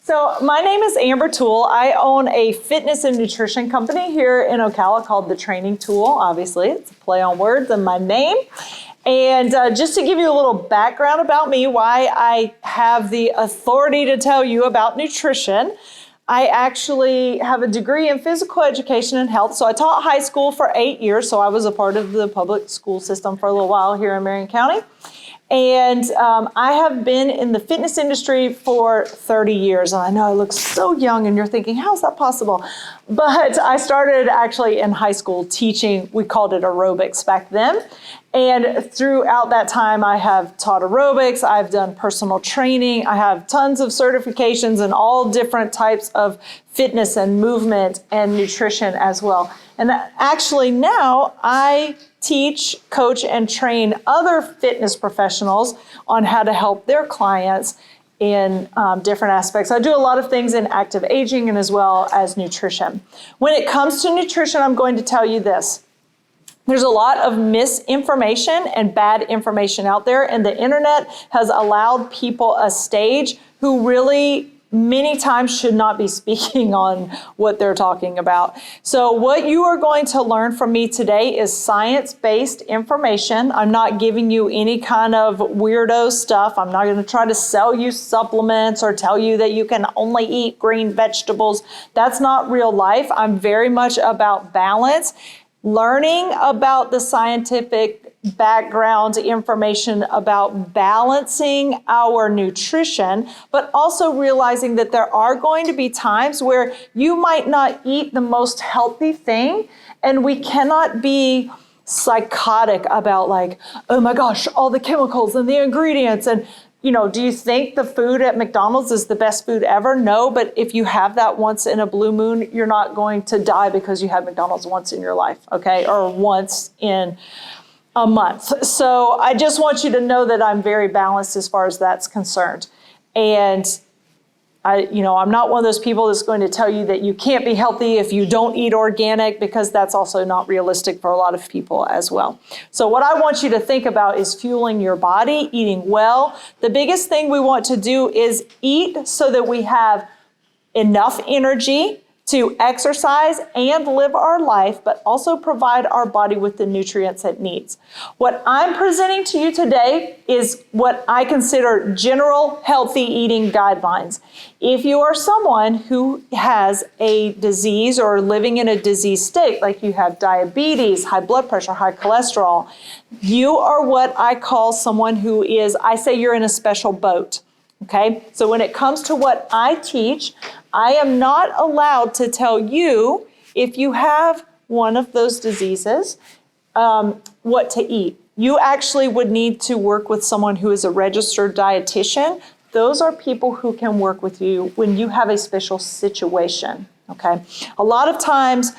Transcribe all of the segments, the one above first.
So my name is Amber Toole. I own a fitness and nutrition company here in Ocala called the Training Toole. Obviously, it's a play on words and my name. And just to give you a little background about me, why I have the authority to tell you about nutrition, I actually have a degree in physical education and health. So I taught high school for 8 years. So I was a part of the public school system for a little while here in Marion County. And I have been in the fitness industry for 30 years. And I know I look so young and you're thinking, how is that possible? But I started actually in high school teaching, we called it aerobics back then. And throughout that time, I have taught aerobics, I've done personal training, I have tons of certifications in all different types of fitness and movement and nutrition as well. And actually now I teach, coach, and train other fitness professionals on how to help their clients in different aspects. I do a lot of things in active aging and as well as nutrition. When it comes to nutrition, I'm going to tell you this. There's a lot of misinformation and bad information out there, and the internet has allowed people a stage who really many times should not be speaking on what they're talking about. So what you are going to learn from me today is science-based information. I'm not giving you any kind of weirdo stuff. I'm not going to try to sell you supplements or tell you that you can only eat green vegetables. That's not real life. I'm very much about balance. Learning about the scientific background information about balancing our nutrition, but also realizing that there are going to be times where you might not eat the most healthy thing, and we cannot be psychotic about like, oh my gosh, all the chemicals and the ingredients. And do you think the food at McDonald's is the best food ever? No, but if you have that once in a blue moon, you're not going to die because you had McDonald's once in your life, okay? Or once in a month. So I just want you to know that I'm very balanced as far as that's concerned. And I'm not one of those people that's going to tell you that you can't be healthy if you don't eat organic, because that's also not realistic for a lot of people as well. So what I want you to think about is fueling your body, eating well. The biggest thing we want to do is eat so that we have enough energy to exercise and live our life, but also provide our body with the nutrients it needs. What I'm presenting to you today is what I consider general healthy eating guidelines. If you are someone who has a disease or living in a disease state, like you have diabetes, high blood pressure, high cholesterol, you are what I call someone who is, I say you're in a special boat. Okay, so when it comes to what I teach, I am not allowed to tell you, if you have one of those diseases, what to eat. You actually would need to work with someone who is a registered dietitian. Those are people who can work with you when you have a special situation. Okay, a lot of times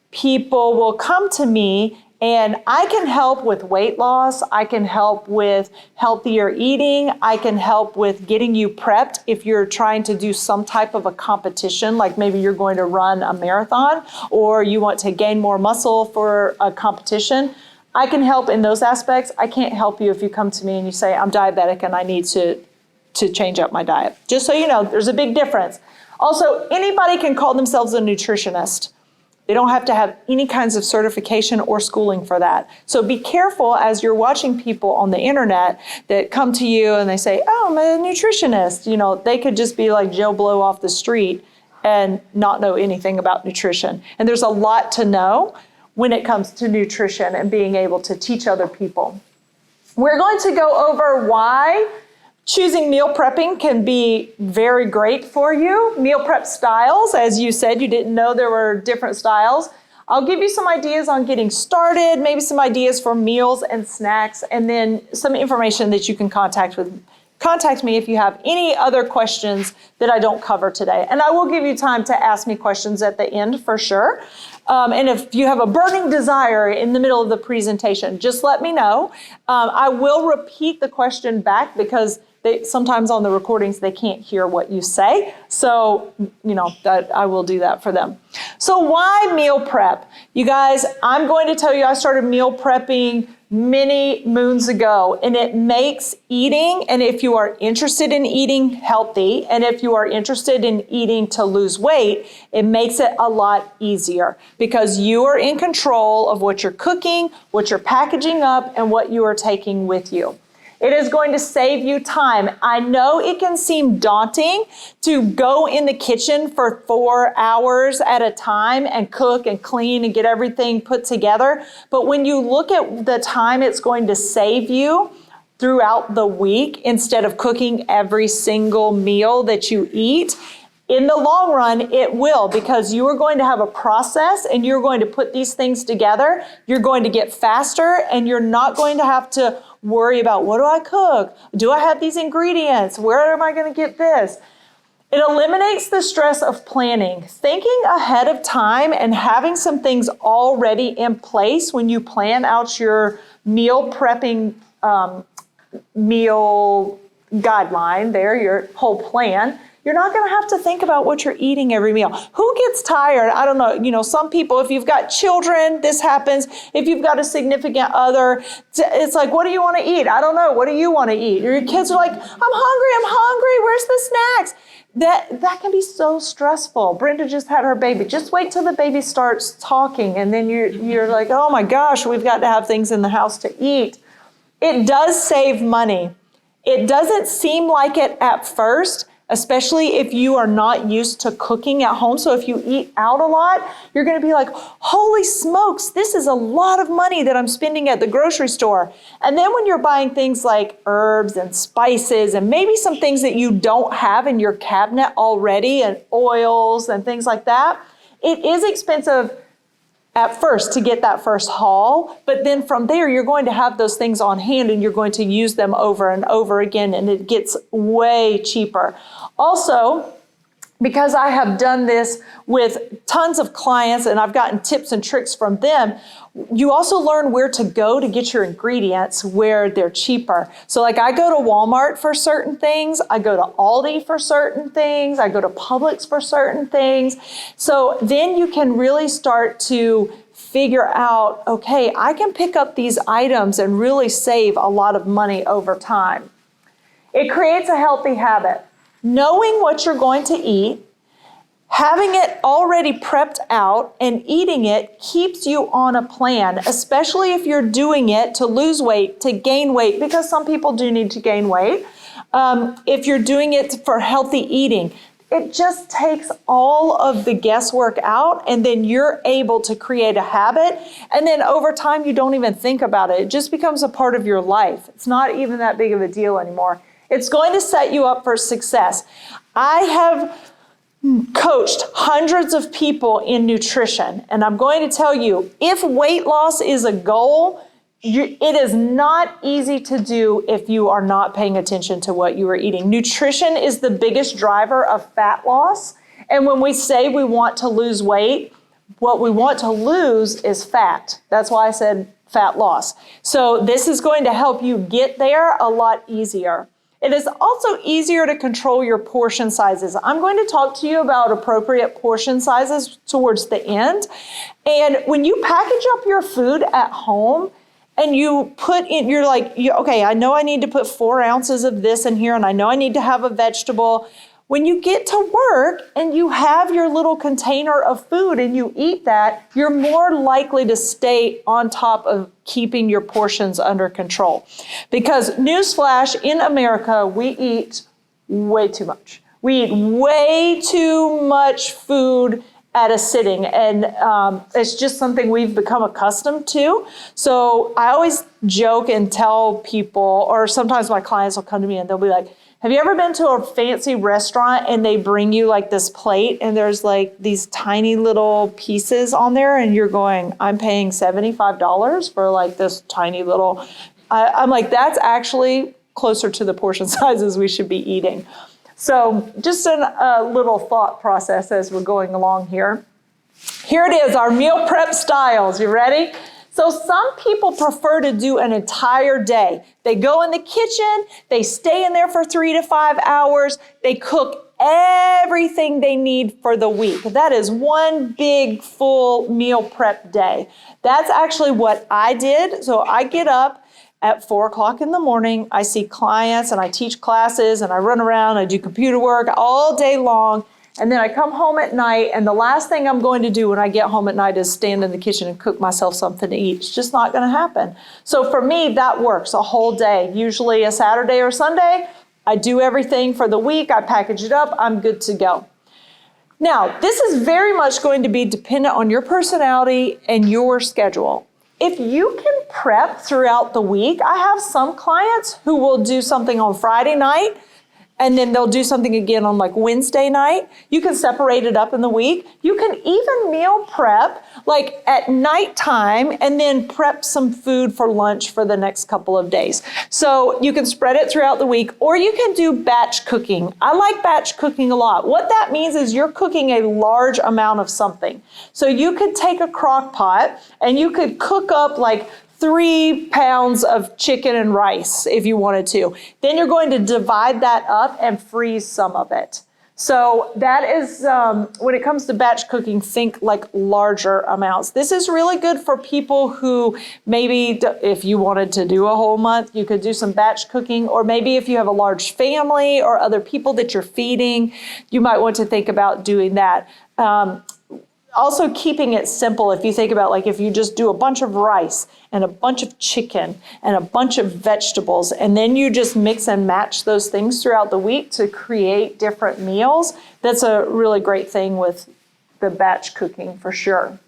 people will come to me and I can help with weight loss, I can help with healthier eating, I can help with getting you prepped if you're trying to do some type of a competition, like maybe you're going to run a marathon or you want to gain more muscle for a competition. I can help in those aspects. I can't help you if you come to me and you say, I'm diabetic and I need to change up my diet. Just so you know, there's a big difference. Also, anybody can call themselves a nutritionist. They don't have to have any kinds of certification or schooling for that. So be careful as you're watching people on the internet that come to you and they say, oh, I'm a nutritionist. They could just be like Joe Blow off the street and not know anything about nutrition. And there's a lot to know when it comes to nutrition and being able to teach other people. We're going to go over why choosing meal prepping can be very great for you. Meal prep styles, as you said, you didn't know there were different styles. I'll give you some ideas on getting started, maybe some ideas for meals and snacks, and then some information that you can contact me if you have any other questions that I don't cover today. And I will give you time to ask me questions at the end for sure. And if you have a burning desire in the middle of the presentation, just let me know. I will repeat the question back because sometimes on the recordings, they can't hear what you say. So, that I will do that for them. So why meal prep? You guys, I'm going to tell you, I started meal prepping many moons ago, and it makes eating, and if you are interested in eating healthy, and if you are interested in eating to lose weight, it makes it a lot easier because you are in control of what you're cooking, what you're packaging up, and what you are taking with you. It is going to save you time. I know it can seem daunting to go in the kitchen for 4 hours at a time and cook and clean and get everything put together. But when you look at the time it's going to save you throughout the week, instead of cooking every single meal that you eat, in the long run, it will, because you are going to have a process and you're going to put these things together. You're going to get faster and you're not going to have to worry about, what do I cook? Do I have these ingredients? Where am I going to get this? It eliminates the stress of planning. Thinking ahead of time and having some things already in place when you plan out your meal prepping meal guideline there, your whole plan, you're not going to have to think about what you're eating every meal. Who gets tired? I don't know. Some people, if you've got children, this happens. If you've got a significant other, it's like, what do you want to eat? I don't know. What do you want to eat? Or your kids are like, I'm hungry. Where's the snacks? That can be so stressful. Brenda just had her baby. Just wait till the baby starts talking, and then you're like, oh my gosh, we've got to have things in the house to eat. It does save money. It doesn't seem like it at first, especially if you are not used to cooking at home. So if you eat out a lot, you're going to be like, holy smokes, this is a lot of money that I'm spending at the grocery store. And then when you're buying things like herbs and spices and maybe some things that you don't have in your cabinet already, and oils and things like that, it is expensive at first to get that first haul, but then from there you're going to have those things on hand and you're going to use them over and over again, and it gets way cheaper. Also, because I have done this with tons of clients and I've gotten tips and tricks from them, you also learn where to go to get your ingredients where they're cheaper. So like I go to Walmart for certain things, I go to Aldi for certain things, I go to Publix for certain things. So then you can really start to figure out, okay, I can pick up these items and really save a lot of money over time. It creates a healthy habit. Knowing what you're going to eat, having it already prepped out, and eating it keeps you on a plan, especially if you're doing it to lose weight, to gain weight, because some people do need to gain weight. If you're doing it for healthy eating, it just takes all of the guesswork out, and then you're able to create a habit. And then over time, you don't even think about it. It just becomes a part of your life. It's not even that big of a deal anymore. It's going to set you up for success. I have coached hundreds of people in nutrition, and I'm going to tell you, if weight loss is a goal, it is not easy to do if you are not paying attention to what you are eating. Nutrition is the biggest driver of fat loss, and when we say we want to lose weight, what we want to lose is fat. That's why I said fat loss. So this is going to help you get there a lot easier. It is also easier to control your portion sizes. I'm going to talk to you about appropriate portion sizes towards the end. And when you package up your food at home and you put in, you're like, okay, I know I need to put 4 ounces of this in here, and I know I need to have a vegetable. When you get to work and you have your little container of food and you eat that, you're more likely to stay on top of keeping your portions under control. Because newsflash, in America, we eat way too much. We eat way too much food at a sitting, and it's just something we've become accustomed to. So I always joke and tell people, or sometimes my clients will come to me and they'll be like, have you ever been to a fancy restaurant and they bring you like this plate and there's like these tiny little pieces on there and you're going, I'm paying $75 for like this tiny little, I'm like, that's actually closer to the portion sizes we should be eating. So just a little thought process as we're going along here. Here it is, our meal prep styles. You ready? So some people prefer to do an entire day. They go in the kitchen, they stay in there for 3 to 5 hours, they cook everything they need for the week. That is one big full meal prep day. That's actually what I did. So I get up at 4 o'clock in the morning, I see clients and I teach classes and I run around, I do computer work all day long. And then I come home at night, and the last thing I'm going to do when I get home at night is stand in the kitchen and cook myself something to eat. It's just not going to happen. So for me, that works a whole day. Usually a Saturday or Sunday, I do everything for the week. I package it up. I'm good to go. Now, this is very much going to be dependent on your personality and your schedule. If you can prep throughout the week, I have some clients who will do something on Friday night, and then they'll do something again on like Wednesday night. You can separate it up in the week. You can even meal prep like at nighttime and then prep some food for lunch for the next couple of days. So you can spread it throughout the week, or you can do batch cooking. I like batch cooking a lot. What that means is you're cooking a large amount of something. So you could take a crock pot and you could cook up like 3 pounds of chicken and rice if you wanted to. Then you're going to divide that up and freeze some of it. So that is, when it comes to batch cooking, think like larger amounts. This is really good for people who maybe, if you wanted to do a whole month, you could do some batch cooking, or maybe if you have a large family or other people that you're feeding, you might want to think about doing that. Also keeping it simple. If you think about like if you just do a bunch of rice and a bunch of chicken and a bunch of vegetables, and then you just mix and match those things throughout the week to create different meals, that's a really great thing with the batch cooking for sure.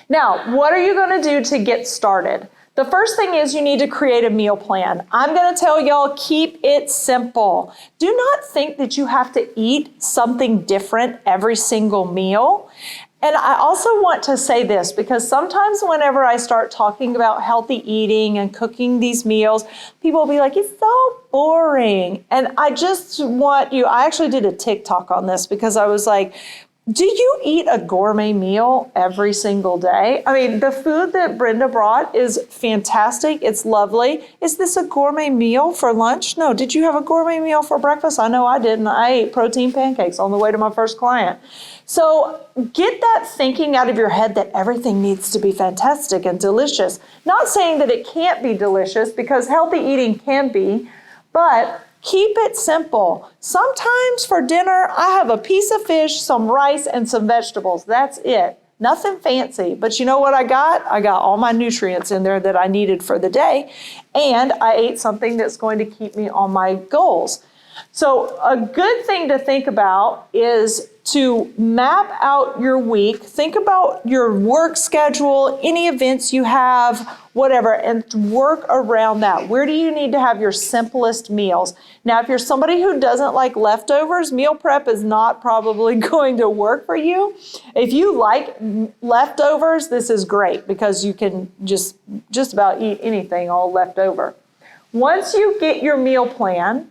Now, what are you going to do to get started? The first thing is you need to create a meal plan. I'm going to tell y'all, keep it simple. Do not think that you have to eat something different every single meal. And I also want to say this, because sometimes whenever I start talking about healthy eating and cooking these meals, people will be like, it's so boring. And I just want you, I actually did a TikTok on this because I was like, do you eat a gourmet meal every single day? I mean, the food that Brenda brought is fantastic. It's lovely. Is this a gourmet meal for lunch? No. Did you have a gourmet meal for breakfast? I know I didn't. I ate protein pancakes on the way to my first client. So get that thinking out of your head that everything needs to be fantastic and delicious. Not saying that it can't be delicious, because healthy eating can be, but keep it simple. Sometimes for dinner, I have a piece of fish, some rice, and some vegetables. That's it. Nothing fancy. But you know what I got? I got all my nutrients in there that I needed for the day. And I ate something that's going to keep me on my goals. So a good thing to think about is to map out your week. Think about your work schedule, any events you have, whatever, and work around that. Where do you need to have your simplest meals? Now, if you're somebody who doesn't like leftovers, meal prep is not probably going to work for you. If you like leftovers, this is great because you can just about eat anything all left over. Once you get your meal plan,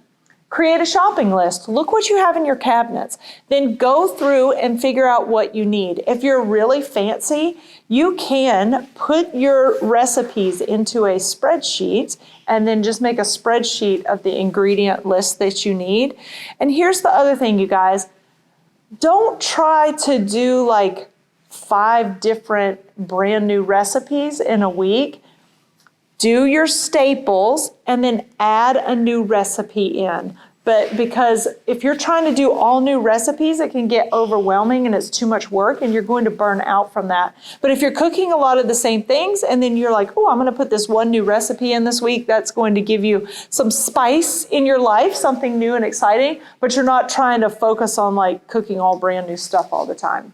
create a shopping list. Look what you have in your cabinets. Then go through and figure out what you need. If you're really fancy, you can put your recipes into a spreadsheet and then just make a spreadsheet of the ingredient list that you need. And here's the other thing, you guys. Don't try to do like 5 different brand new recipes in a week. Do your staples and then add a new recipe in. But because if you're trying to do all new recipes, it can get overwhelming and it's too much work and you're going to burn out from that. But if you're cooking a lot of the same things and then you're like, oh, I'm going to put this one new recipe in this week, that's going to give you some spice in your life, something new and exciting, but you're not trying to focus on like cooking all brand new stuff all the time.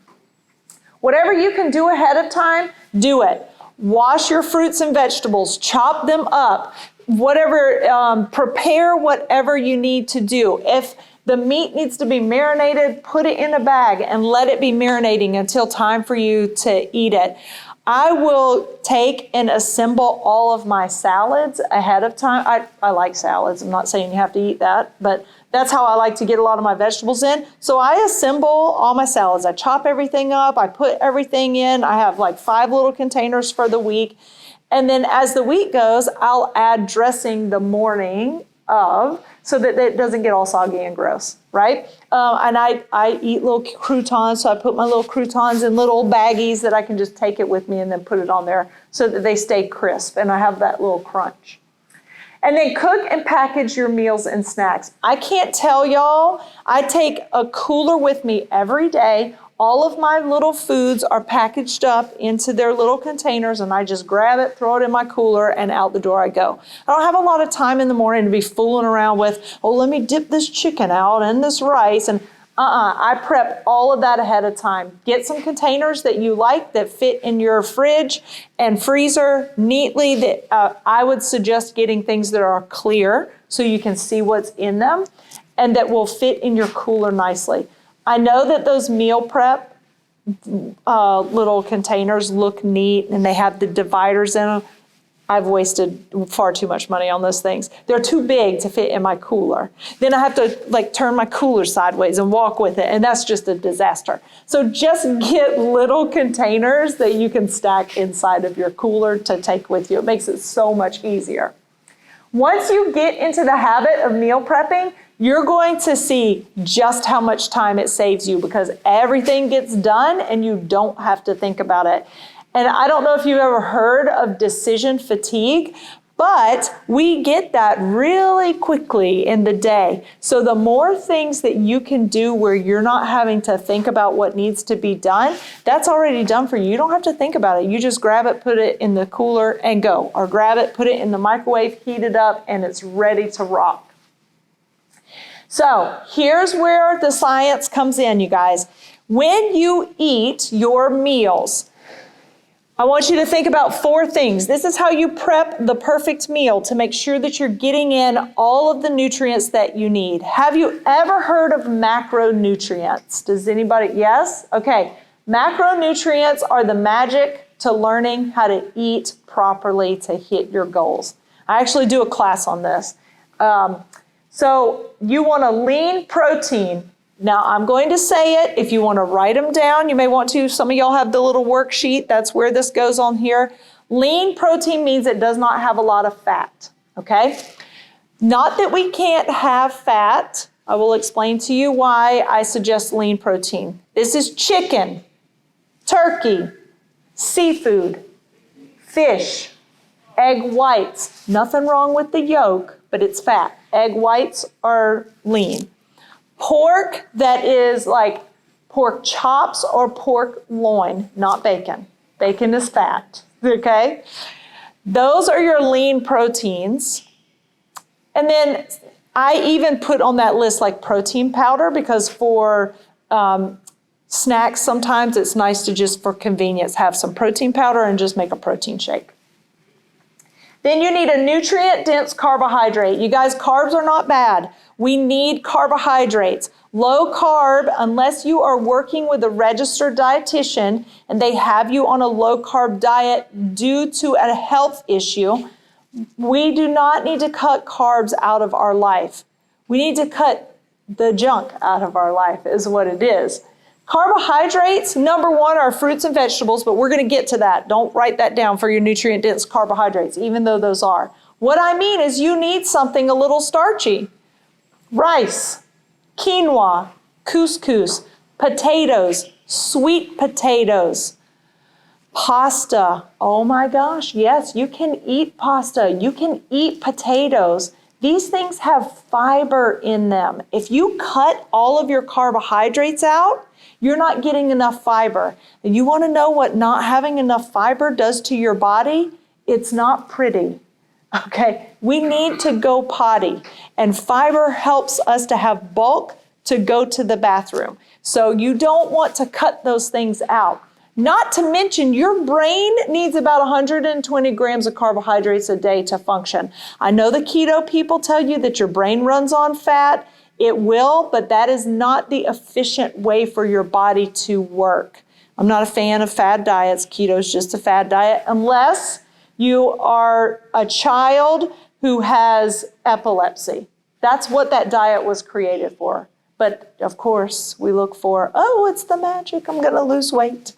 Whatever you can do ahead of time, do it. Wash your fruits and vegetables, chop them up, whatever, prepare whatever you need to do. If the meat needs to be marinated, put it in a bag and let it be marinating until time for you to eat it. I will take and assemble all of my salads ahead of time. I like salads. I'm not saying you have to eat that, but that's how I like to get a lot of my vegetables in. So I assemble all my salads. I chop everything up. I put everything in. I have like 5 little containers for the week. And then as the week goes, I'll add dressing the morning of so that it doesn't get all soggy and gross, right? And I eat little croutons, so I put my little croutons in little baggies that I can just take it with me and then put it on there so that they stay crisp and I have that little crunch. And then cook and package your meals and snacks. I can't tell y'all, I take a cooler with me every day. All of my little foods are packaged up into their little containers and I just grab it, throw it in my cooler, and out the door I go. I don't have a lot of time in the morning to be fooling around with, oh, let me dip this chicken out and this rice. And I prep all of that ahead of time. Get some containers that you like that fit in your fridge and freezer neatly. That I would suggest getting things that are clear so you can see what's in them and that will fit in your cooler nicely. I know that those meal prep little containers look neat and they have the dividers in them. I've wasted far too much money on those things. They're too big to fit in my cooler. Then I have to turn my cooler sideways and walk with it, and that's just a disaster. So just get little containers that you can stack inside of your cooler to take with you. It makes it so much easier. Once you get into the habit of meal prepping, you're going to see just how much time it saves you because everything gets done and you don't have to think about it. And I don't know if you've ever heard of decision fatigue, but we get that really quickly in the day. So the more things that you can do where you're not having to think about what needs to be done, that's already done for you. You don't have to think about it. You just grab it, put it in the cooler and go. Or grab it, put it in the microwave, heat it up, and it's ready to rock. So here's where the science comes in, you guys. When you eat your meals, I want you to think about 4 things. This is how you prep the perfect meal to make sure that you're getting in all of the nutrients that you need. Have you ever heard of macronutrients? Does anybody? Yes? Okay. Macronutrients are the magic to learning how to eat properly to hit your goals. I actually do a class on this. So you want a lean protein. Now, I'm going to say it. If you want to write them down, you may want to. Some of y'all have the little worksheet. That's where this goes on here. Lean protein means it does not have a lot of fat, okay? Not that we can't have fat. I will explain to you why I suggest lean protein. This is chicken, turkey, seafood, fish, egg whites. Nothing wrong with the yolk, but it's fat. Egg whites are lean. Pork that is like pork chops or pork loin, not bacon. Bacon is fat, okay? Those are your lean proteins. And then I even put on that list like protein powder because for snacks, sometimes it's nice to just for convenience have some protein powder and just make a protein shake. Then you need a nutrient-dense carbohydrate. You guys, carbs are not bad. We need carbohydrates. Low carb, unless you are working with a registered dietitian and they have you on a low carb diet due to a health issue, we do not need to cut carbs out of our life. We need to cut the junk out of our life is what it is. Carbohydrates, number 1 are fruits and vegetables, but we're going to get to that. Don't write that down for your nutrient-dense carbohydrates, even though those are. What I mean is you need something a little starchy. Rice, quinoa, couscous, potatoes, sweet potatoes, pasta. Oh my gosh, yes, you can eat pasta. You can eat potatoes. These things have fiber in them. If you cut all of your carbohydrates out, you're not getting enough fiber. And you want to know what not having enough fiber does to your body? It's not pretty. Okay, we need to go potty, and fiber helps us to have bulk to go to the bathroom. So you don't want to cut those things out. Not to mention, your brain needs about 120 grams of carbohydrates a day to function. I know the keto people tell you that your brain runs on fat. It will, but that is not the efficient way for your body to work. I'm not a fan of fad diets. Keto is just a fad diet, unless you are a child who has epilepsy. That's what that diet was created for. But of course, we look for, oh, it's the magic, I'm going to lose weight.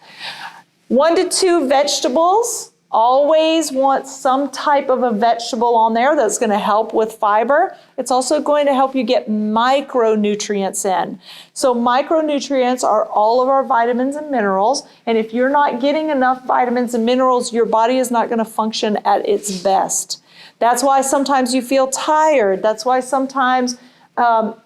1 to 2 vegetables Always want some type of a vegetable on there that's going to help with fiber. It's also going to help you get micronutrients in. So micronutrients are all of our vitamins and minerals. And if you're not getting enough vitamins and minerals, your body is not going to function at its best. That's why sometimes you feel tired. That's why sometimes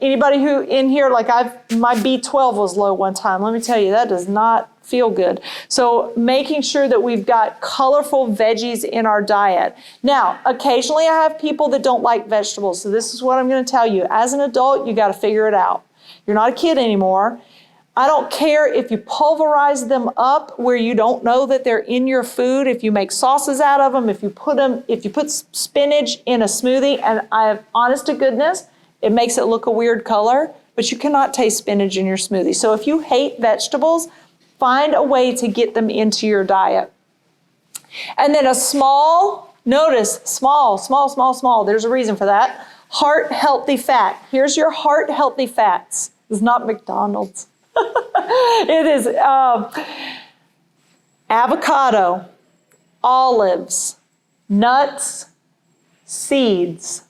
anybody who in here, like my B12 was low one time. Let me tell you, that does not feel good. So making sure that we've got colorful veggies in our diet. Now, occasionally I have people that don't like vegetables. So this is what I'm going to tell you. As an adult, you got to figure it out. You're not a kid anymore. I don't care if you pulverize them up where you don't know that they're in your food, if you make sauces out of them, if you put spinach in a smoothie, and honest to goodness, it makes it look a weird color, but you cannot taste spinach in your smoothie. So if you hate vegetables, find a way to get them into your diet. And then a small, notice, small, there's a reason for that. Heart healthy fat. Here's your heart healthy fats. It's not McDonald's. It is avocado, olives, nuts, seeds,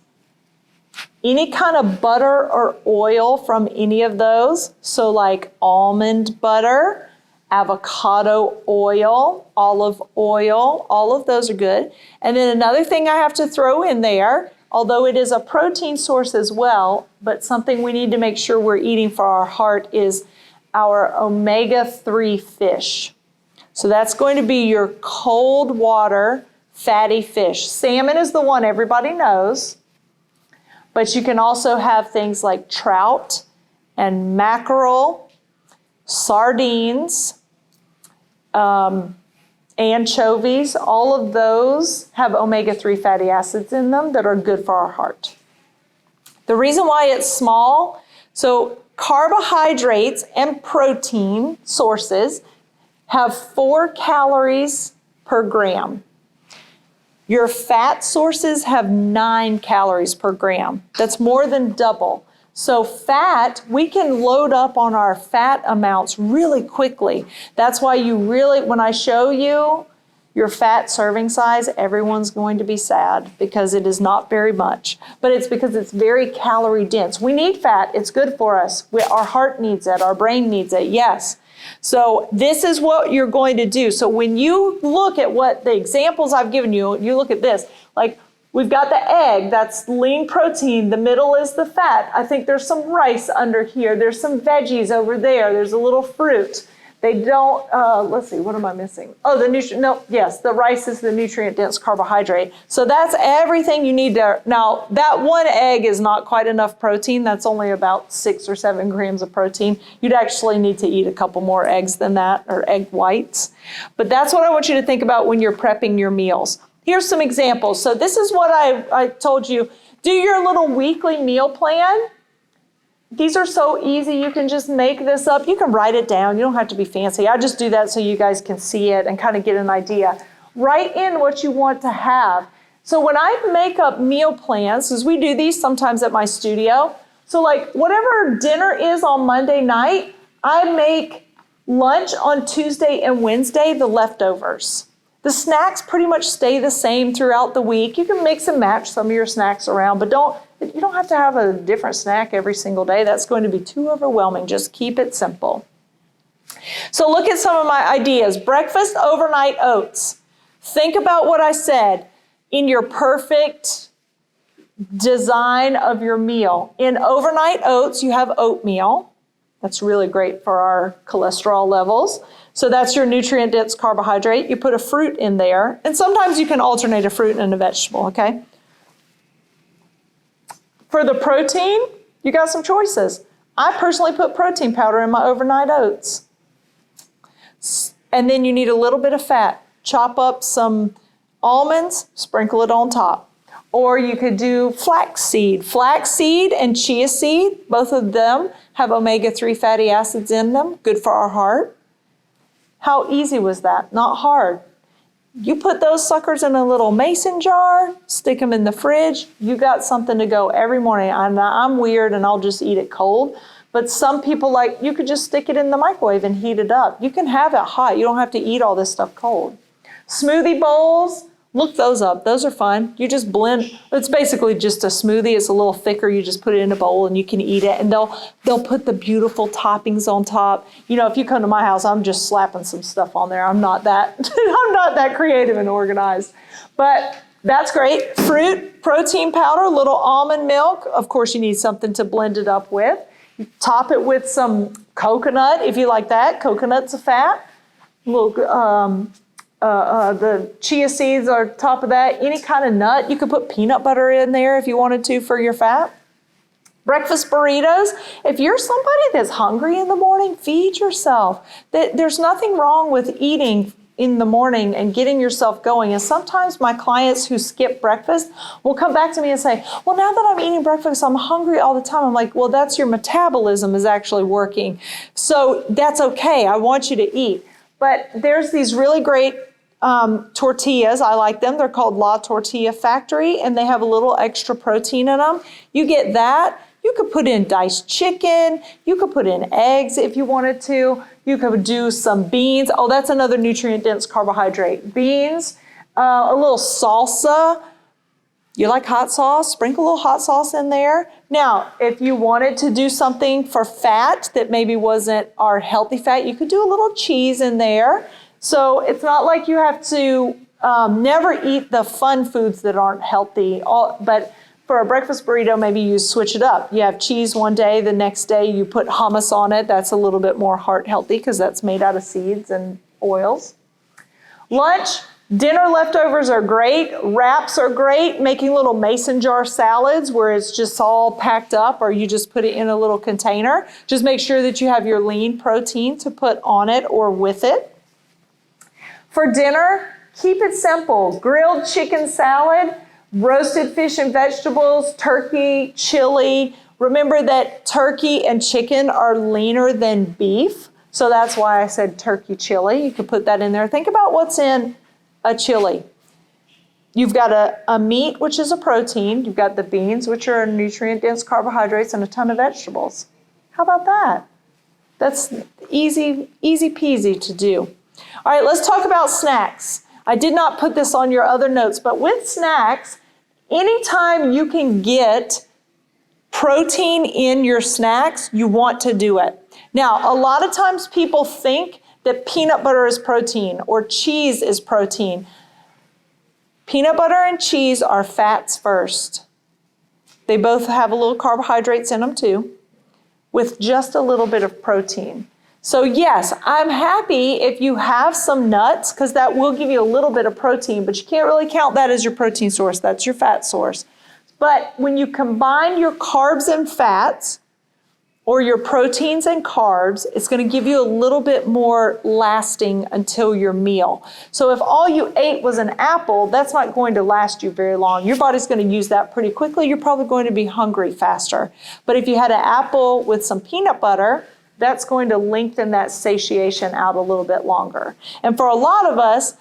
any kind of butter or oil from any of those. So like almond butter, avocado oil, olive oil, all of those are good. And then another thing I have to throw in there, although it is a protein source as well, but something we need to make sure we're eating for our heart is our omega-3 fish. So that's going to be your cold water fatty fish. Salmon is the one everybody knows, but you can also have things like trout and mackerel, sardines, anchovies. All of those have omega-3 fatty acids in them that are good for our heart. The reason why it's small, so carbohydrates and protein sources have 4 calories per gram. Your fat sources have 9 calories per gram. That's more than double. So fat, we can load up on our fat amounts really quickly. That's why when I show you your fat serving size, everyone's going to be sad because it is not very much. But it's because it's very calorie dense. We need fat. It's good for us. Our heart needs it. Our brain needs it. Yes. So this is what you're going to do. So when you look at what the examples I've given you, you look at this. Like we've got the egg. That's lean protein. The middle is the fat. I think there's some rice under here. There's some veggies over there. There's a little fruit. They don't, let's see, what am I missing? Oh, the rice is the nutrient-dense carbohydrate. So that's everything you need to, now that one egg is not quite enough protein. That's only about 6 or 7 grams of protein. You'd actually need to eat a couple more eggs than that, or egg whites. But that's what I want you to think about when you're prepping your meals. Here's some examples. So this is what I told you. Do your little weekly meal plan. These are so easy. You can just make this up. You can write it down. You don't have to be fancy. I just do that so you guys can see it and kind of get an idea. Write in what you want to have. So when I make up meal plans, because we do these sometimes at my studio, so like whatever dinner is on Monday night, I make lunch on Tuesday and Wednesday, the leftovers. The snacks pretty much stay the same throughout the week. You can mix and match some of your snacks around, but you don't have to have a different snack every single day. That's going to be too overwhelming. Just keep it simple. So look at some of my ideas. Breakfast overnight oats. Think about what I said in your perfect design of your meal. In overnight oats, you have oatmeal. That's really great for our cholesterol levels. So that's your nutrient-dense carbohydrate. You put a fruit in there, and sometimes you can alternate a fruit and a vegetable, okay? For the protein, you got some choices. I personally put protein powder in my overnight oats. And then you need a little bit of fat. Chop up some almonds, sprinkle it on top. Or you could do flaxseed. Flaxseed and chia seed, both of them have omega-3 fatty acids in them, good for our heart. How easy was that? Not hard. You put those suckers in a little mason jar, stick them in the fridge, you got something to go every morning. I'm weird and I'll just eat it cold, but some people you could just stick it in the microwave and heat it up. You can have it hot. You don't have to eat all this stuff cold. Smoothie bowls, look those up. Those are fun. You just blend. It's basically just a smoothie. It's a little thicker. You just put it in a bowl and you can eat it. And they'll put the beautiful toppings on top. You know, if you come to my house, I'm just slapping some stuff on there. I'm not that I'm not that creative and organized. But that's great. Fruit, protein powder, little almond milk. Of course, you need something to blend it up with. You top it with some coconut if you like that. Coconut's a fat. The chia seeds are top of that. Any kind of nut. You could put peanut butter in there if you wanted to for your fat. Breakfast burritos. If you're somebody that's hungry in the morning, feed yourself. There's nothing wrong with eating in the morning and getting yourself going. And sometimes my clients who skip breakfast will come back to me and say, well, now that I'm eating breakfast, I'm hungry all the time. I'm like, well, that's your metabolism is actually working. So that's okay. I want you to eat. But there's these really great tortillas. I like them. They're called La Tortilla Factory, and they have a little extra protein in them. You get that. You could put in diced chicken. You could put in eggs if you wanted to. You could do some beans. Oh, that's another nutrient-dense carbohydrate. Beans, a little salsa. You like hot sauce? Sprinkle a little hot sauce in there. Now, if you wanted to do something for fat that maybe wasn't our healthy fat, you could do a little cheese in there. So it's not like you have to never eat the fun foods that aren't healthy. But for a breakfast burrito, maybe you switch it up. You have cheese one day, the next day you put hummus on it. That's a little bit more heart healthy because that's made out of seeds and oils. Lunch, dinner leftovers are great. Wraps are great. Making little mason jar salads where it's just all packed up, or you just put it in a little container. Just make sure that you have your lean protein to put on it or with it. For dinner, keep it simple. Grilled chicken salad, roasted fish and vegetables, turkey, chili. Remember that turkey and chicken are leaner than beef. So that's why I said turkey chili. You could put that in there. Think about what's in a chili. You've got a meat, which is a protein. You've got the beans, which are nutrient-dense carbohydrates, and a ton of vegetables. How about that? That's easy peasy to do. All right, let's talk about snacks. I did not put this on your other notes, but with snacks, anytime you can get protein in your snacks, you want to do it. Now, a lot of times people think that peanut butter is protein or cheese is protein. Peanut butter and cheese are fats first. They both have a little carbohydrates in them too, with just a little bit of protein. So yes, I'm happy if you have some nuts because that will give you a little bit of protein, but you can't really count that as your protein source. That's your fat source. But when you combine your carbs and fats, or your proteins and carbs, it's going to give you a little bit more lasting until your meal. So if all you ate was an apple, that's not going to last you very long. Your body's going to use that pretty quickly. You're probably going to be hungry faster. But if you had an apple with some peanut butter, that's going to lengthen that satiation out a little bit longer. And for a lot of us,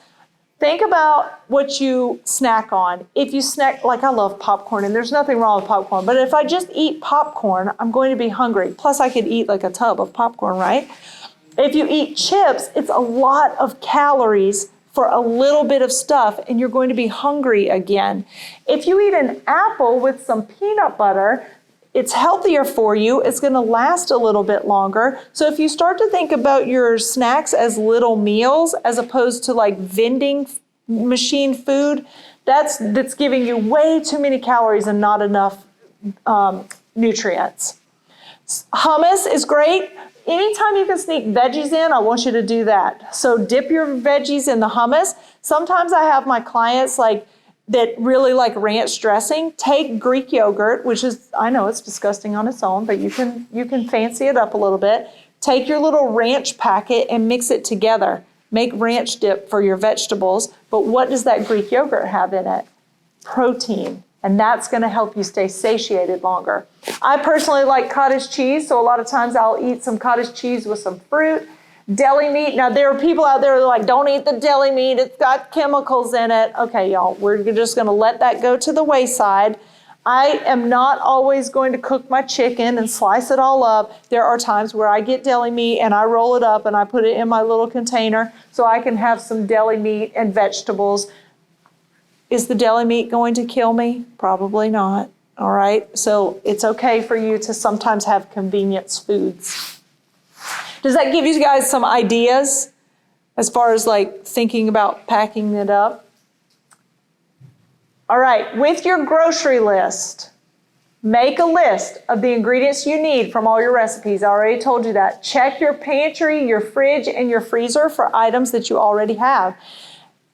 think about what you snack on. If you snack, like I love popcorn, and there's nothing wrong with popcorn, but if I just eat popcorn, I'm going to be hungry. Plus I could eat like a tub of popcorn, right? If you eat chips, it's a lot of calories for a little bit of stuff, and you're going to be hungry again. If you eat an apple with some peanut butter, it's healthier for you. It's going to last a little bit longer. So if you start to think about your snacks as little meals as opposed to like vending machine food, that's giving you way too many calories and not enough nutrients. Hummus is great. Anytime you can sneak veggies in, I want you to do that. So dip your veggies in the hummus. Sometimes I have my clients that really like ranch dressing. Take Greek yogurt, which is, I know it's disgusting on its own, but you can fancy it up a little bit. Take your little ranch packet and mix it together. Make ranch dip for your vegetables. But what does that Greek yogurt have in it? Protein. And that's going to help you stay satiated longer. I personally like cottage cheese, so a lot of times I'll eat some cottage cheese with some fruit. Deli meat. Now, there are people out there that are like, don't eat the deli meat. It's got chemicals in it. Okay, y'all, we're just going to let that go to the wayside. I am not always going to cook my chicken and slice it all up. There are times where I get deli meat and I roll it up and I put it in my little container so I can have some deli meat and vegetables. Is the deli meat going to kill me? Probably not. All right. So it's okay for you to sometimes have convenience foods. Does that give you guys some ideas as far as like thinking about packing it up? All right, with your grocery list, make a list of the ingredients you need from all your recipes. I already told you that. Check your pantry, your fridge, and your freezer for items that you already have.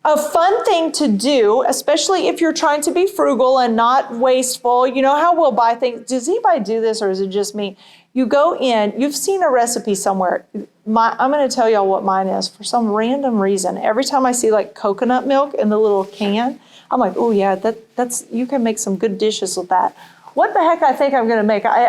A fun thing to do, especially if you're trying to be frugal and not wasteful, you know how we'll buy things. Does anybody do this or is it just me? You go in, you've seen a recipe somewhere. I'm going to tell y'all what mine is. For some random reason, every time I see like coconut milk in the little can, I'm like, oh yeah, that's you can make some good dishes with that. What the heck I think I'm going to make? I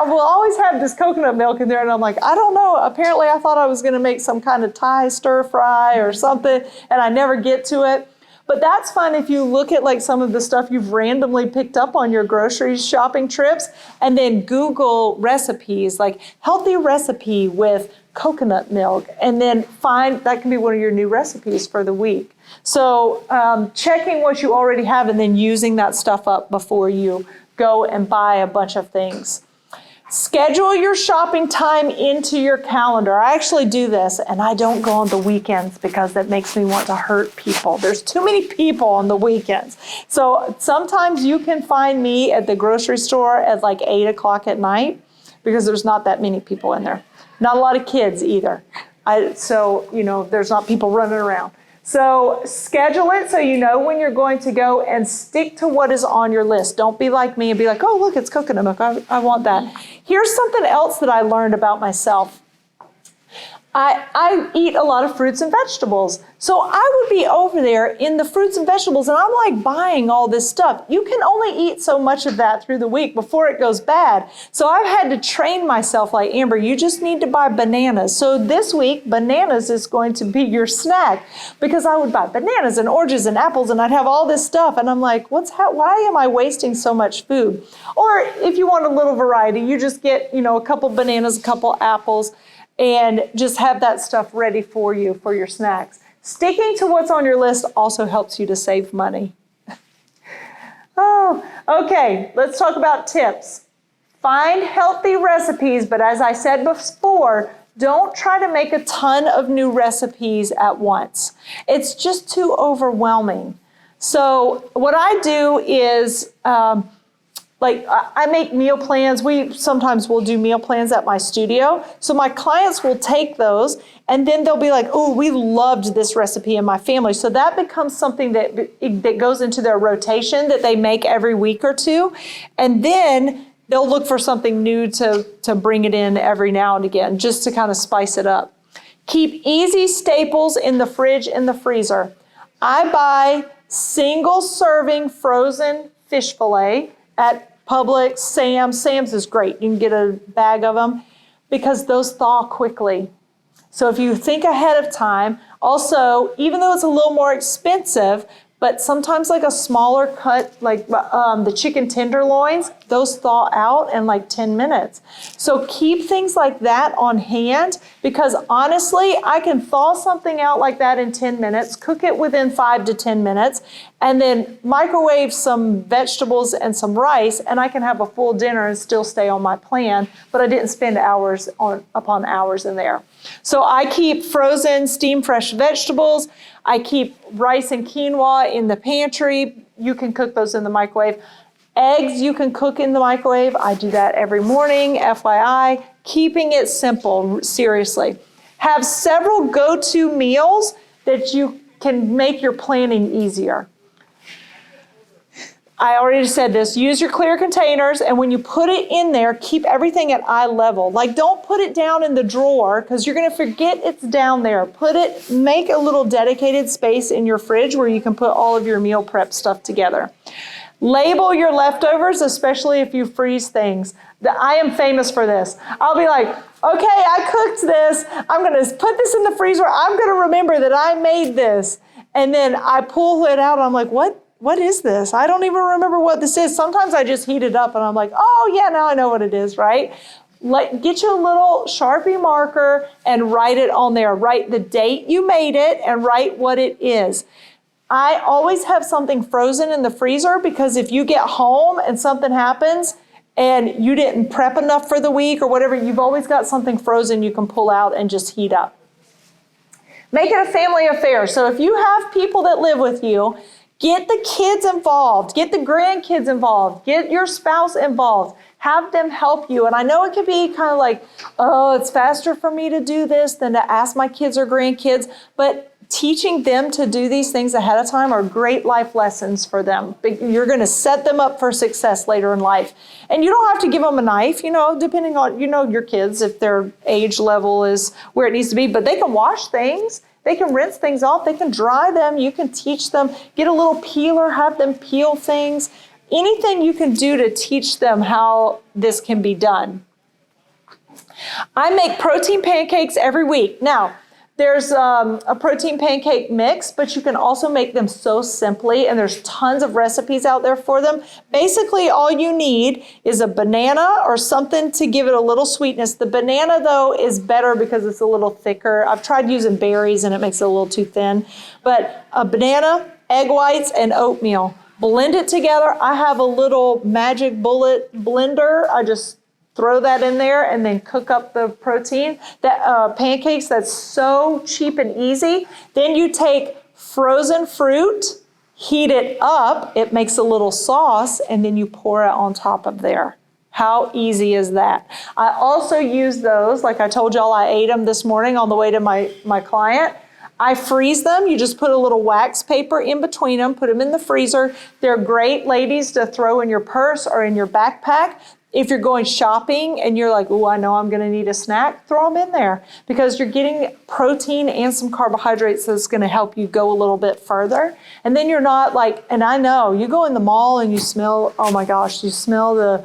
will always have this coconut milk in there, and I'm like, I don't know. Apparently, I thought I was going to make some kind of Thai stir fry or something, and I never get to it. But that's fun if you look at like some of the stuff you've randomly picked up on your grocery shopping trips, and then Google recipes like healthy recipe with coconut milk, and then find that can be one of your new recipes for the week. So checking what you already have and then using that stuff up before you go and buy a bunch of things. Schedule your shopping time into your calendar. I actually do this, and I don't go on the weekends because that makes me want to hurt people. There's too many people on the weekends. So sometimes you can find me at the grocery store at like 8 o'clock at night because there's not that many people in there. Not a lot of kids either. So, you know, there's not people running around. So schedule it so you know when you're going to go, and stick to what is on your list. Don't be like me and be like, oh, look, it's coconut milk. I want that. Here's something else that I learned about myself. I eat a lot of fruits and vegetables. So I would be over there in the fruits and vegetables, and I'm like buying all this stuff. You can only eat so much of that through the week before it goes bad. So I've had to train myself like, Amber, you just need to buy bananas. So this week, bananas is going to be your snack, because I would buy bananas and oranges and apples, and I'd have all this stuff. And I'm like, why am I wasting so much food? Or if you want a little variety, you just get, you know, a couple bananas, a couple apples, and just have that stuff ready for you for your snacks. Sticking to what's on your list also helps you to save money. Oh, okay, let's talk about tips. Find healthy recipes, but as I said before, don't try to make a ton of new recipes at once. It's just too overwhelming. So what I do is, I make meal plans. We sometimes will do meal plans at my studio. So my clients will take those, and then they'll be like, oh, we loved this recipe in my family. So that becomes something that goes into their rotation that they make every week or two. And then they'll look for something new to bring it in every now and again, just to kind of spice it up. Keep easy staples in the fridge and the freezer. I buy single serving frozen fish fillet at Publix, Sam's. Sam's is great. You can get a bag of them because those thaw quickly. So if you think ahead of time, also, even though it's a little more expensive, but sometimes like a smaller cut, like the chicken tenderloins, those thaw out in like 10 minutes. So keep things like that on hand, because honestly, I can thaw something out like that in 10 minutes, cook it within 5 to 10 minutes, and then microwave some vegetables and some rice, and I can have a full dinner and still stay on my plan, but I didn't spend hours upon hours in there. So I keep frozen, steam fresh vegetables. I keep rice and quinoa in the pantry. You can cook those in the microwave. Eggs you can cook in the microwave. I do that every morning, FYI. Keeping it simple, seriously. Have several go-to meals that you can make your planning easier. I already said this, use your clear containers, and when you put it in there, keep everything at eye level. Like, don't put it down in the drawer because you're going to forget it's down there. Make a little dedicated space in your fridge where you can put all of your meal prep stuff together. Label your leftovers, especially if you freeze things. I am famous for this. I'll be like, okay, I cooked this. I'm going to put this in the freezer. I'm going to remember that I made this. And then I pull it out. And I'm like, what what is this? I don't even remember what this is. Sometimes I just heat it up and I'm like, oh yeah, now I know what it is, right? Get you a little Sharpie marker and write it on there. Write the date you made it and write what it is. I always have something frozen in the freezer because if you get home and something happens and you didn't prep enough for the week or whatever, you've always got something frozen you can pull out and just heat up. Make it a family affair. So if you have people that live with you, get the kids involved, get the grandkids involved, get your spouse involved, have them help you. And I know it can be kind of like, oh, it's faster for me to do this than to ask my kids or grandkids, but teaching them to do these things ahead of time are great life lessons for them. You're going to set them up for success later in life. And you don't have to give them a knife, depending on, your kids, if their age level is where it needs to be, but they can wash things. They can rinse things off. They can dry them. You can teach them. Get a little peeler, have them peel things. Anything you can do to teach them how this can be done. I make protein pancakes every week. Now, there's a protein pancake mix, but you can also make them so simply, and there's tons of recipes out there for them. Basically, all you need is a banana or something to give it a little sweetness. The banana, though, is better because it's a little thicker. I've tried using berries, and it makes it a little too thin. But a banana, egg whites, and oatmeal. Blend it together. I have a little magic bullet blender. I just throw that in there and then cook up the protein. That pancakes, that's so cheap and easy. Then you take frozen fruit, heat it up, it makes a little sauce, and then you pour it on top of there. How easy is that? I also use those, like I told y'all, I ate them this morning on the way to my client. I freeze them. You just put a little wax paper in between them, put them in the freezer. They're great, ladies, to throw in your purse or in your backpack. If you're going shopping and you're like, oh, I know I'm going to need a snack, throw them in there because you're getting protein and some carbohydrates that's going to help you go a little bit further. And then you're not like, and I know, you go in the mall and you smell, oh my gosh, you smell the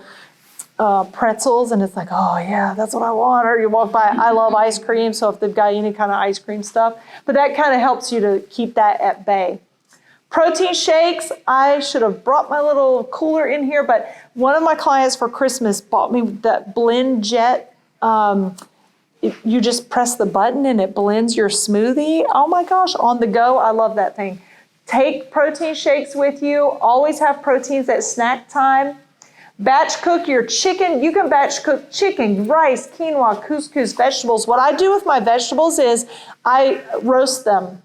pretzels and it's like, oh yeah, that's what I want. Or you walk by, I love ice cream, so if they've got any kind of ice cream stuff, but that kind of helps you to keep that at bay. Protein shakes, I should have brought my little cooler in here, but one of my clients for Christmas bought me that Blend Jet. You just press the button and it blends your smoothie. Oh my gosh, on the go, I love that thing. Take protein shakes with you. Always have proteins at snack time. Batch cook your chicken. You can batch cook chicken, rice, quinoa, couscous, vegetables. What I do with my vegetables is I roast them.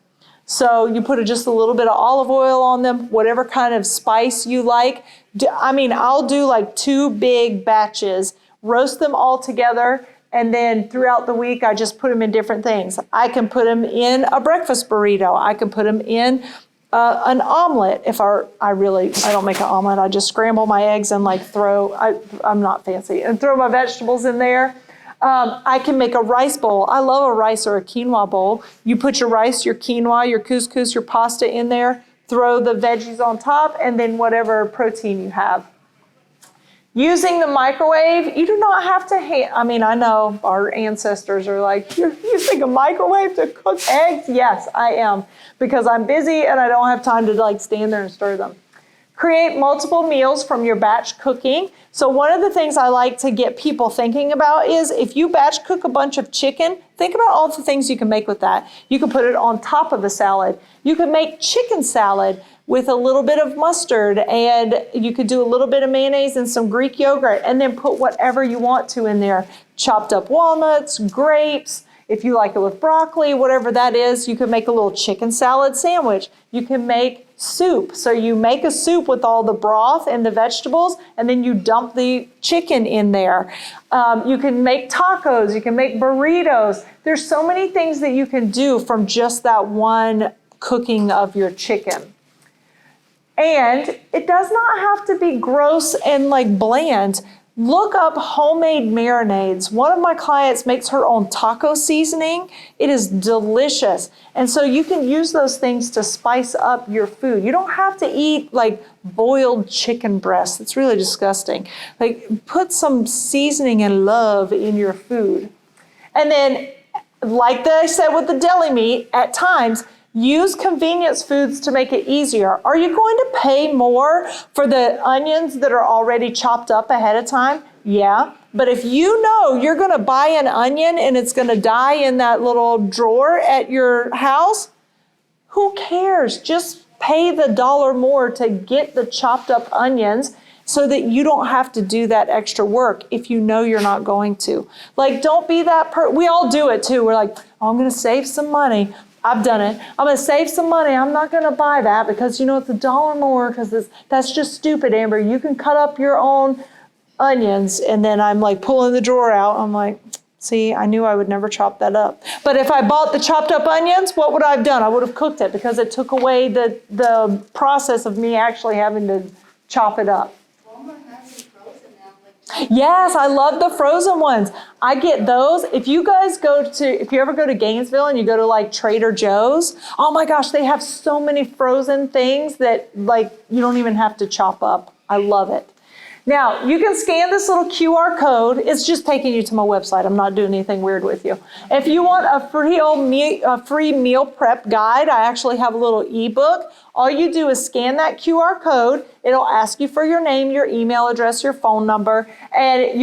So you put just a little bit of olive oil on them, whatever kind of spice you like. I'll do like 2 big batches, roast them all together, and then throughout the week, I just put them in different things. I can put them in a breakfast burrito. I can put them in an omelet. If I don't make an omelet. I just scramble my eggs and I'm not fancy, and throw my vegetables in there. I can make a rice bowl. I love a rice or a quinoa bowl. You put your rice, your quinoa, your couscous, your pasta in there, throw the veggies on top, and then whatever protein you have. Using the microwave, you do not have to, I know our ancestors are like, you're using a microwave to cook eggs? Yes, I am, because I'm busy and I don't have time to stand there and stir them. Create multiple meals from your batch cooking. So one of the things I like to get people thinking about is if you batch cook a bunch of chicken, think about all the things you can make with that. You can put it on top of a salad. You can make chicken salad with a little bit of mustard, and you could do a little bit of mayonnaise and some Greek yogurt, and then put whatever you want to in there. Chopped up walnuts, grapes. If you like it with broccoli, whatever that is, you can make a little chicken salad sandwich. You can make soup. So you make a soup with all the broth and the vegetables, and then you dump the chicken in there. You can make tacos. You can make burritos. There's so many things that you can do from just that one cooking of your chicken. And it does not have to be gross and bland. Look up homemade marinades. One of my clients makes her own taco seasoning. It is delicious. And so you can use those things to spice up your food. You don't have to eat boiled chicken breast. It's really disgusting. Put some seasoning and love in your food. And then, like I said with the deli meat, at times, Use convenience foods to make it easier. Are you going to pay more for the onions that are already chopped up ahead of time? Yeah. But if you know you're going to buy an onion and it's going to die in that little drawer at your house, who cares? Just pay the $1 more to get the chopped up onions so that you don't have to do that extra work if you know you're not going to. Like, don't be that we all do it too. We're like, oh, I'm going to save some money. I've done it. I'm going to save some money. I'm not going to buy that because, it's $1 more because that's just stupid, Amber. You can cut up your own onions. And then I'm like pulling the drawer out. I'm like, see, I knew I would never chop that up. But if I bought the chopped up onions, what would I have done? I would have cooked it because it took away the process of me actually having to chop it up. Yes, I love the frozen ones. I get those. If you ever go to Gainesville and you go to like Trader Joe's, oh my gosh, they have so many frozen things that like you don't even have to chop up. I love it. Now, you can scan this little QR code. It's just taking you to my website. I'm not doing anything weird with you. If you want a free meal prep guide, I actually have a little ebook. All you do is scan that QR code. It'll ask you for your name, your email address, your phone number, and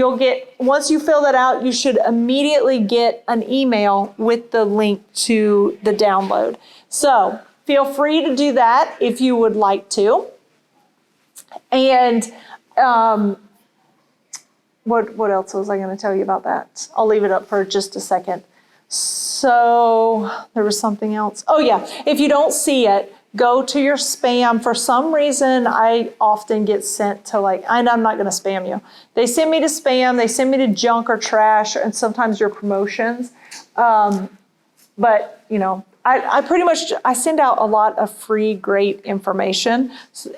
once you fill that out, you should immediately get an email with the link to the download. So feel free to do that if you would like to. And what else was I going to tell you about that? I'll leave it up for just a second. So there was something else. Oh yeah, if you don't see it, go to your spam. For some reason, I often get sent to and I'm not going to spam you. They send me to spam, they send me to junk or trash, and sometimes your promotions. But I send out a lot of free, great information.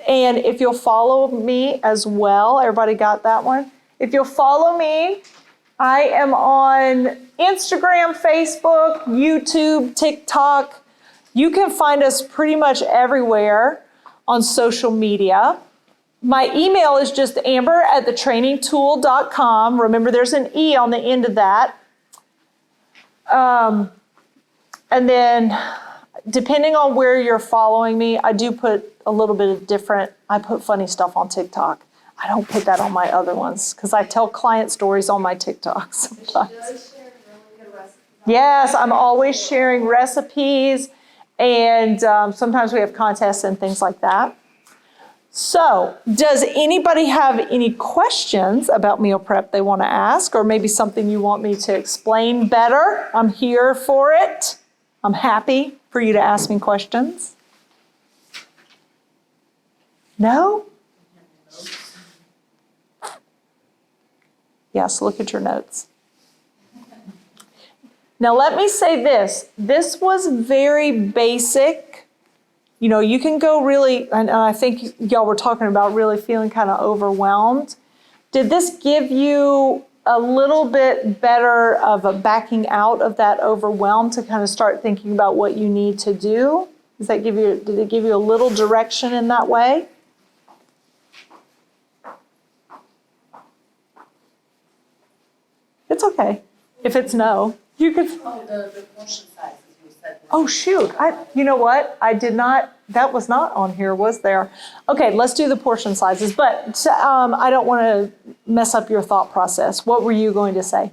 And if you'll follow me as well, everybody got that one? If you'll follow me, I am on Instagram, Facebook, YouTube, TikTok. You can find us pretty much everywhere on social media. My email is just amber@thetrainingtoole.com. Remember, there's an E on the end of that. And then, depending on where you're following me, I do put a little bit of I put funny stuff on TikTok. I don't put that on my other ones because I tell client stories on my TikToks sometimes. She does share really good recipes. Yes, I'm always sharing recipes, and sometimes we have contests and things like that. So, does anybody have any questions about meal prep they want to ask, or maybe something you want me to explain better? I'm here for it. I'm happy for you to ask me questions. No? Yes, look at your notes. Now let me say this. This was very basic. You can go really, and I think y'all were talking about really feeling kind of overwhelmed. Did this give you a little bit better of a backing out of that overwhelm to kind of start thinking about what you need to do? Did it give you a little direction in that way? It's okay. If it's no, you could. Oh, the portion sizes you said. Oh shoot! You know what? I did not. That was not on here, was there? Okay, let's do the portion sizes. But I don't want to mess up your thought process. What were you going to say?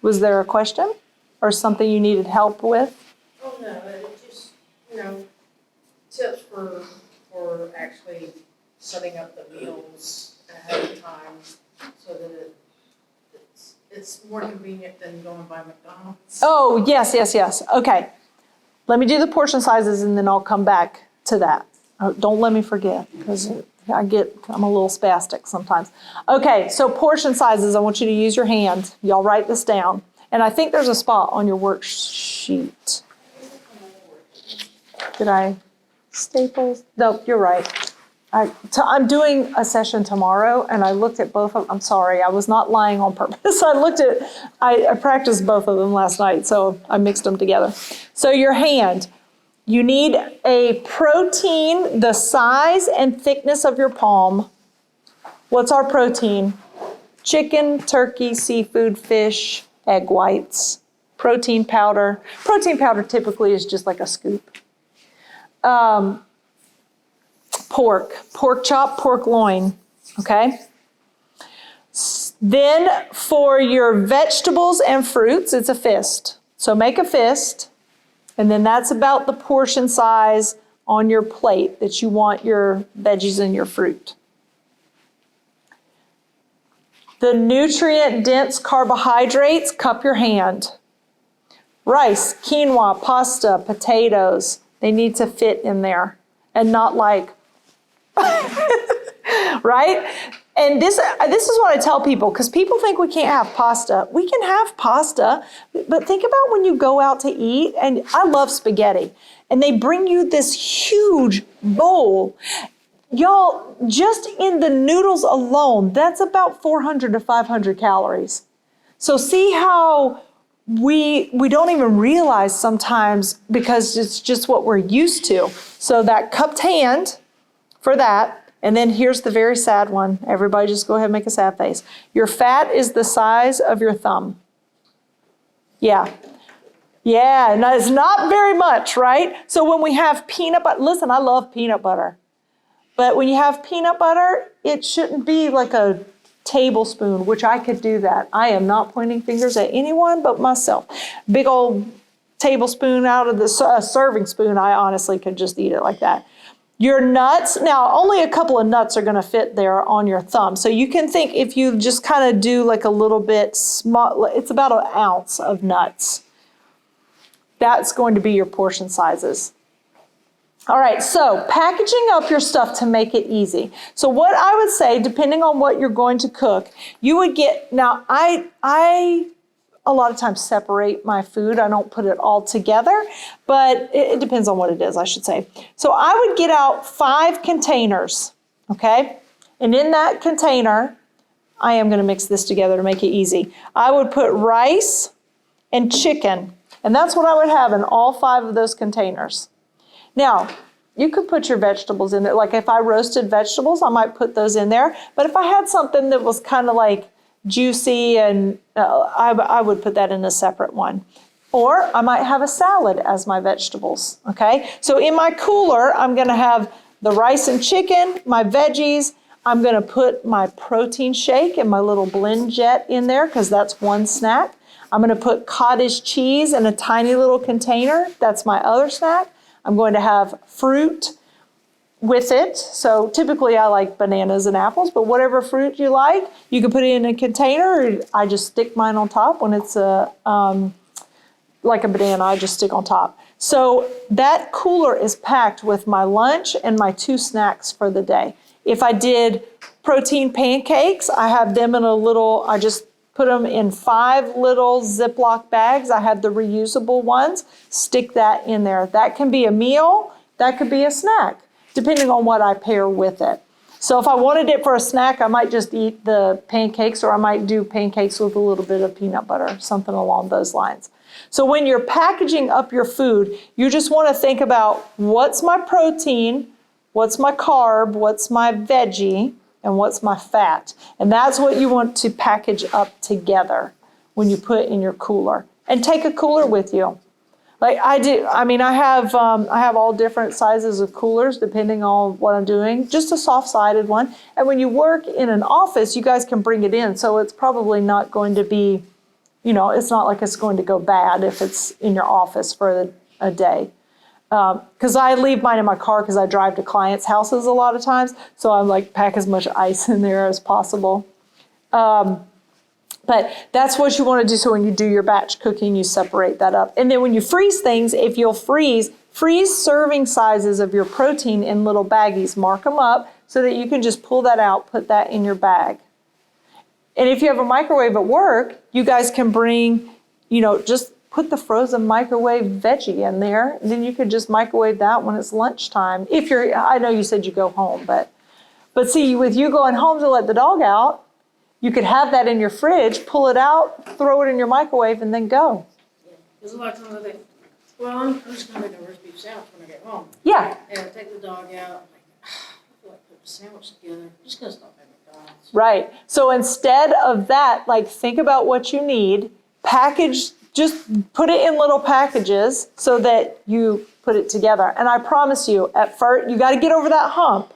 Was there a question or something you needed help with? Oh no, it just tips for actually setting up the meals ahead of time so that it's more convenient than going by McDonald's. Oh yes. Okay, let me do the portion sizes and then I'll come back to that. Don't let me forget because I'm a little spastic sometimes. Okay, so portion sizes, I want you to use your hand. Y'all write this down. And I think there's a spot on your worksheet. Did I staples? No, you're right. I'm doing a session tomorrow and I looked at both of them. I'm sorry, I was not lying on purpose. I practiced both of them last night, so I mixed them together. So your hand. You need a protein the size and thickness of your palm. What's our protein? Chicken, turkey, seafood, fish, egg whites. Protein powder. Protein powder typically is just like a scoop. pork chop, pork loin, okay? Then for your vegetables and fruits, it's a fist. So make a fist, and then that's about the portion size on your plate that you want your veggies and your fruit. The nutrient-dense carbohydrates, cup your hand. Rice, quinoa, pasta, potatoes, they need to fit in there and not like, right? And this is what I tell people, because people think we can't have pasta. We can have pasta, but think about when you go out to eat, and I love spaghetti, and they bring you this huge bowl. Y'all, just in the noodles alone, that's about 400 to 500 calories. So see how we don't even realize sometimes because it's just what we're used to. So that cupped hand for that. And then here's the very sad one. Everybody just go ahead and make a sad face. Your fat is the size of your thumb. Yeah. Yeah, no, it's not very much, right? So when we have peanut butter, listen, I love peanut butter. But when you have peanut butter, it shouldn't be like a tablespoon, which I could do that. I am not pointing fingers at anyone but myself. Big old tablespoon out of the serving spoon, I honestly could just eat it like that. Your nuts, now only a couple of nuts are going to fit there on your thumb. So you can think if you just kind of do like a little bit small, it's about an ounce of nuts. That's going to be your portion sizes. All right, so packaging up your stuff to make it easy. So what I would say, depending on what you're going to cook, you would get, now I a lot of times separate my food. I don't put it all together, but it depends on what it is, I should say. So I would get out 5 containers, okay? And in that container, I am gonna mix this together to make it easy. I would put rice and chicken, and that's what I would have in all 5 of those containers. Now, you could put your vegetables in there. Like if I roasted vegetables, I might put those in there. But if I had something that was kind of like juicy, and I would put that in a separate one. Or I might have a salad as my vegetables, okay? So in my cooler, I'm gonna have the rice and chicken, my veggies. I'm gonna put my protein shake and my little blend jet in there because that's one snack. I'm gonna put cottage cheese in a tiny little container. That's my other snack. I'm going to have fruit with it. So typically I like bananas and apples, but whatever fruit you like, you can put it in a container. I just stick mine on top. When it's like a banana, I just stick on top. So that cooler is packed with my lunch and my 2 snacks for the day. If I did protein pancakes, I have them in I just put them in 5 little Ziploc bags. I have the reusable ones. Stick that in there. That can be a meal. That could be a snack, depending on what I pair with it. So if I wanted it for a snack, I might just eat the pancakes, or I might do pancakes with a little bit of peanut butter, something along those lines. So when you're packaging up your food, you just want to think about what's my protein, what's my carb, what's my veggie, and what's my fat. And that's what you want to package up together when you put in your cooler. And take a cooler with you. Like I do, I mean, I have all different sizes of coolers depending on what I'm doing, just a soft-sided one. And when you work in an office, you guys can bring it in. So it's probably not going to be, it's not like it's going to go bad if it's in your office for a day. Because I leave mine in my car because I drive to clients' houses a lot of times. So I'm like, pack as much ice in there as possible. But that's what you want to do. So when you do your batch cooking, you separate that up. And then when you freeze things, if you'll freeze serving sizes of your protein in little baggies. Mark them up so that you can just pull that out, put that in your bag. And if you have a microwave at work, you guys can bring, just put the frozen microwave veggie in there. And then you could just microwave that when it's lunchtime. I know you said you go home, but see, with you going home to let the dog out, you could have that in your fridge, pull it out, throw it in your microwave, and then go. Yeah, because a lot of times I think, well, I'm just going to make a roast beef sandwich when I get home. Yeah. And I take the dog out, I feel like put the sandwich together. I'm just going to stop at McDonald's. Right. So instead of that, think about what you need, just put it in little packages so that you put it together. And I promise you, at first, you got to get over that hump.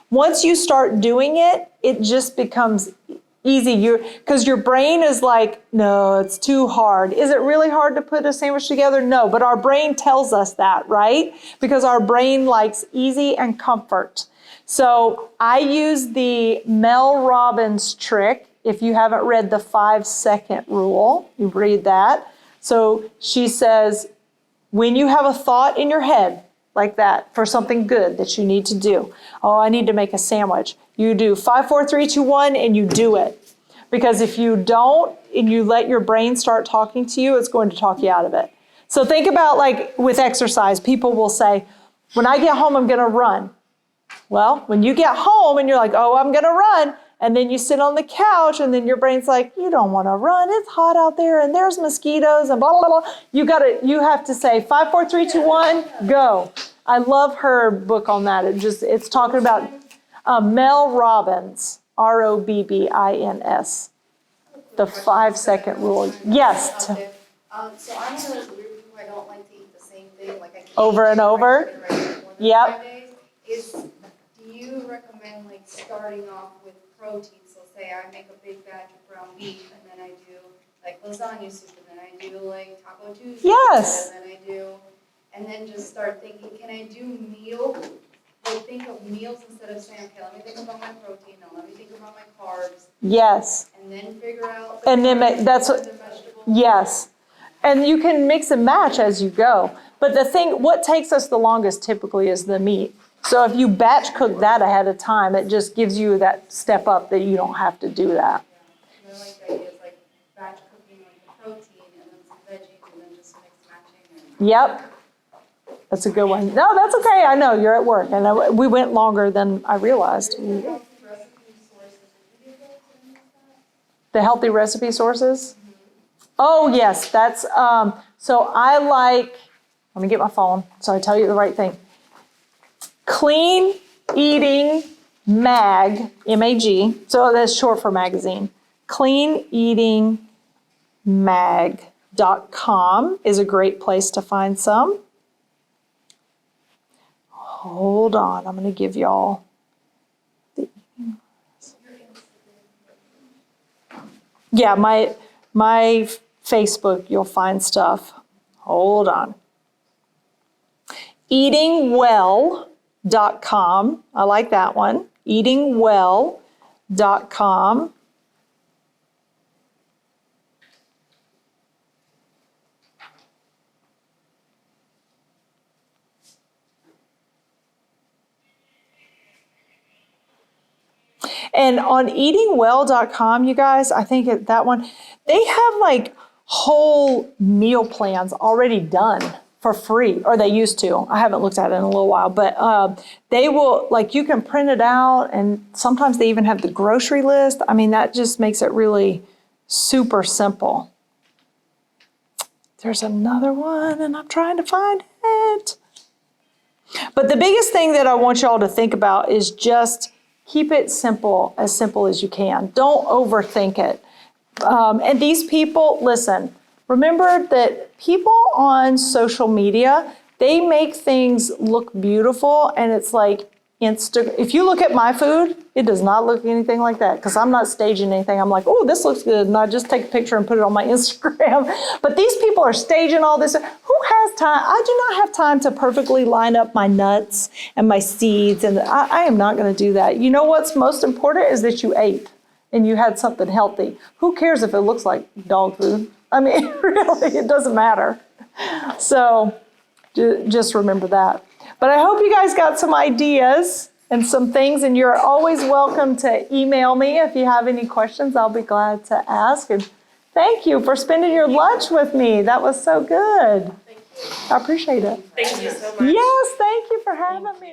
Once you start doing it, it just becomes easy. Because your brain is like, no, it's too hard. Is it really hard to put a sandwich together? No, but our brain tells us that, right? Because our brain likes easy and comfort. So I use the Mel Robbins trick. If you haven't read the 5-second rule, you read that. So she says, when you have a thought in your head like that for something good that you need to do, oh, I need to make a sandwich. You do 5, 4, 3, 2, 1, and you do it. Because if you don't, and you let your brain start talking to you, it's going to talk you out of it. So think about like with exercise, people will say, when I get home, I'm going to run. Well, when you get home and you're like, oh, I'm going to run, and then you sit on the couch and then your brain's like, you don't want to run. It's hot out there and there's mosquitoes and blah, blah, blah. You have to say 5, 4, 3, 2, 1, go. I love her book on that. It's talking about Mel Robbins, Robbins, the 5-second rule. Yes. So I'm one of those weird people, I don't like to eat the same thing. Like I can't Over and over? more than Yep. 5 days. Do you recommend like starting off with protein? So say I make a big batch of ground beef and then I do like lasagna soup and then I do like taco Tuesday. Yes. And then just start thinking, can I do meal? Like think of meals instead of saying, okay, let me think about my protein, now let me think about my carbs. Yes. And then figure out And then the vegetables. Yes. And you can mix and match as you go. But what takes us the longest typically is the meat. So if you batch cook that ahead of time, it just gives you that step up that you don't have to do that. Yeah. I like the idea of like batch cooking like the protein and then some veggies and then just mix matching. Yep. That's a good one. No, that's okay. I know you're at work. And we went longer than I realized. The healthy recipe sources? Oh, yes. That's, so I like, let me get my phone so I tell you the right thing. Clean Eating Mag, M-A-G, so that's short for magazine. CleanEatingMag.com is a great place to find some. Hold on, I'm going to give y'all the, yeah, my Facebook, you'll find stuff. Hold on. Eatingwell.com. I like that one. Eatingwell.com. And on eatingwell.com, you guys, I think that one, they have like whole meal plans already done for free, or they used to. I haven't looked at it in a little while, but they will, like you can print it out, and sometimes they even have the grocery list. I mean, that just makes it really super simple. There's another one, and I'm trying to find it. But the biggest thing that I want y'all to think about is just keep it simple as you can. Don't overthink it. And these people, listen, remember that people on social media, they make things look beautiful, and it's like if you look at my food, it does not look anything like that, because I'm not staging anything. I'm like, oh, this looks good, and I just take a picture and put it on my Instagram. But these people are staging all this. Who has time? I do not have time to perfectly line up my nuts and my seeds, and I am not going to do that. You know what's most important is that you ate and you had something healthy. Who cares if it looks like dog food? I mean, really, it doesn't matter. So just remember that. But I hope you guys got some ideas and some things, and you're always welcome to email me if you have any questions. I'll be glad to ask. And thank you for spending your lunch with me. That was so good. Thank you. I appreciate it. Thank you so much. Yes, thank you for having me.